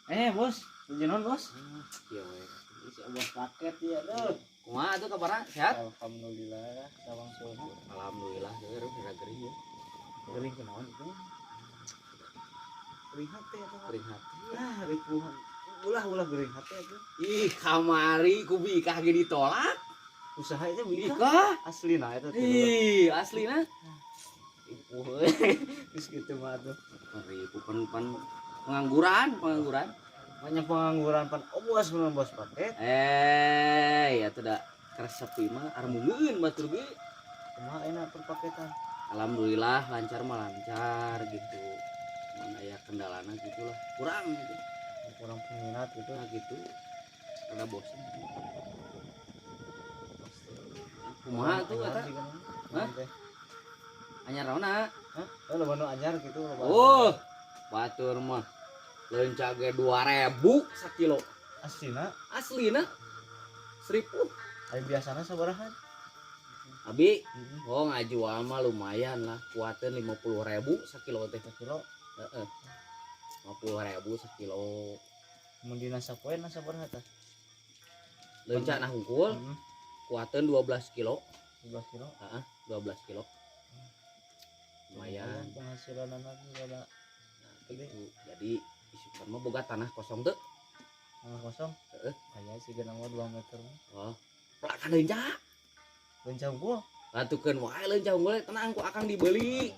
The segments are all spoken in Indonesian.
Bos, tujuan bos. Iya we. Bisa bos paket ya tuh. Kumaha atuh kabarna? Sehat? Alhamdulillah, sawang sono. Alhamdulillah geus gering ya. Gering kunaon itu? Gering hati atau? Gering hati. Ah, ripuhan. Ulah gering hati itu. Ih, kamari ku bikah ge ditolak. Usaha itu bisa. Bikah. Aslina itu. Ih, aslina. Ripuh. Terus gitu mah tuh. Ribu pan pengangguran. Banyak pengangguran pan. Oh bos belum bos paket. Ya tuh da keresepi mah armungeun batur ge. Kumaha enak perpaketan. Alhamdulillah lancar mah lancar gitu. Mana ya kendalana gitulah. Kurang gitu. Kurang peminat gitu. Nah gitu. Ada bosan. Kumaha tuh kata? Hah? Anyar naonna? Hah? Oh, lo banu anyar gitu. Oh, batur mah. Leunca ge 2000 sakilo. Aslina. Aslina 1000. Ari biasana sabaraha? Abi, oh ngajual mah lumayan lah. Kuateun 50.000 sakilo teh. Sakilo. Heeh. 50.000 sakilo. Mun dina sapoe na sabaraha tah? Leunca nah hungkul. Kuateun 12 kilo. 12 kilo. Heeh, 12 kilo. Lumayan. Penghasilan anak ada Gitu. Jadi isukan mah boga tanah kosong teu. tanah kosong. Heeh. Kayak sih genang 2 meter. Oh. Plakan leunca. Leunca unggul. Atukeun wae leunca unggul tenang ku akan dibeli.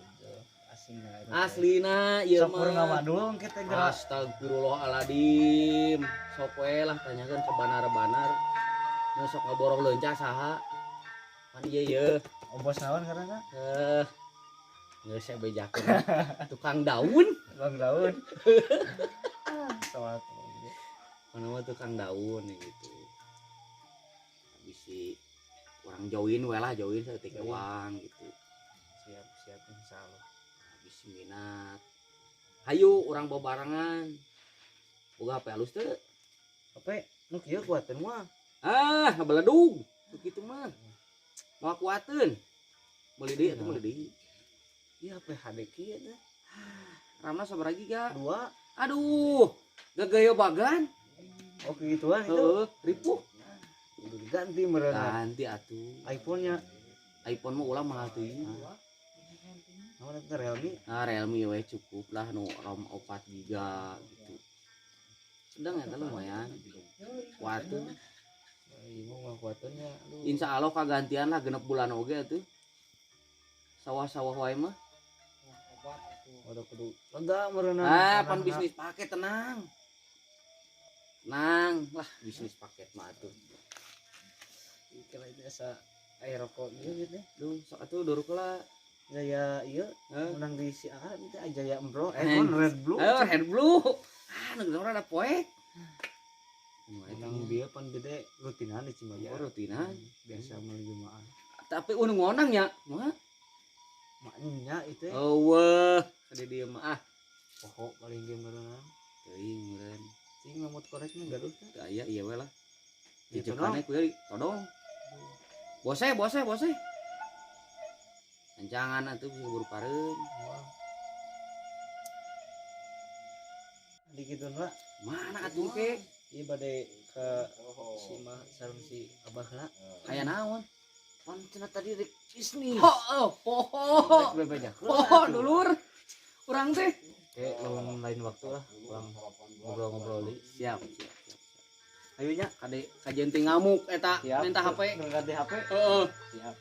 Aslina. Aslina ieu mah. Sapur ngamadul kita gerak. Astagfirullahaladzim. Sok we lah tanyakeun ke banar-banar. Nu sok ngaborong leunca saha? Pan ieu. Bos naon karena Geus saya bejakeun. Tukang daun. Bang daun. Sawat. Mana mah tukang daun gitu. Bisi orang join we lah, join saeutik uang gitu. Siap insyaallah. Habis minat. Hayu urang bebarengan. Boga HP halus teu? Apa nu kieu kuateun mah. Ah, beledug. Begitu mah. Mau kuateun. Meuli deui atuh meuli deui. Iya apa HD kieu teh? Ramna sabaraha giga? 2. Aduh, gagaya bagan. Oh gituan itu. Heeh, ripuh. Kudu diganti meureun. Ganti atuh. iPhone-nya. iPhone mah ulah mahal teuing. Naon eta Realme? Nah, Realme we cukup lah nu ROM 4 giga gitu. Sedang eta lumayan. Kuateun. Ieu mah kuateunnya. Insya Allah kagantian lah 6 bulan oge atuh. Sawah-sawah wae mah. Udah kudu lega meureun. Pan bisnis paket tenang. Tenang lah bisnis paket mah atuh. Kira itu asa air rokok ieu gitu. Duh, sok atuh duruk lah. Gaya ieu menang di si A itu Jaya Embro. Kon Red Blue. Red Blue. Negara ada poek. Menang dia pan gede rutinan di Cimaja. Oh, rutinan. Biasa meuli jemaah. Tapi ngonang nya, mah. Maknya itu. Oh, wah, kade dieu mah Pokok paling ge meureun. Teuing meureun. Cing ngamut koreknya gaduh teh. Teu aya ieu we lah. Ya, Dijekane ku ieu todong. Bose. Kencangan atuh bisa buru pareun. Dikitun lah. Mana atuh ke? Ieu bade ke si mah sareng si Abah lah. Aya naon? Pan cenah tadi rek bisnis. Poho. Poho dulur. Urang teh. Lain waktu lah. Urang ngobrol-ngobrol deui. Siap. Ayo nya kade kajen teh ngamuk eta minta HP. Ganti HP. Heeh. Siap.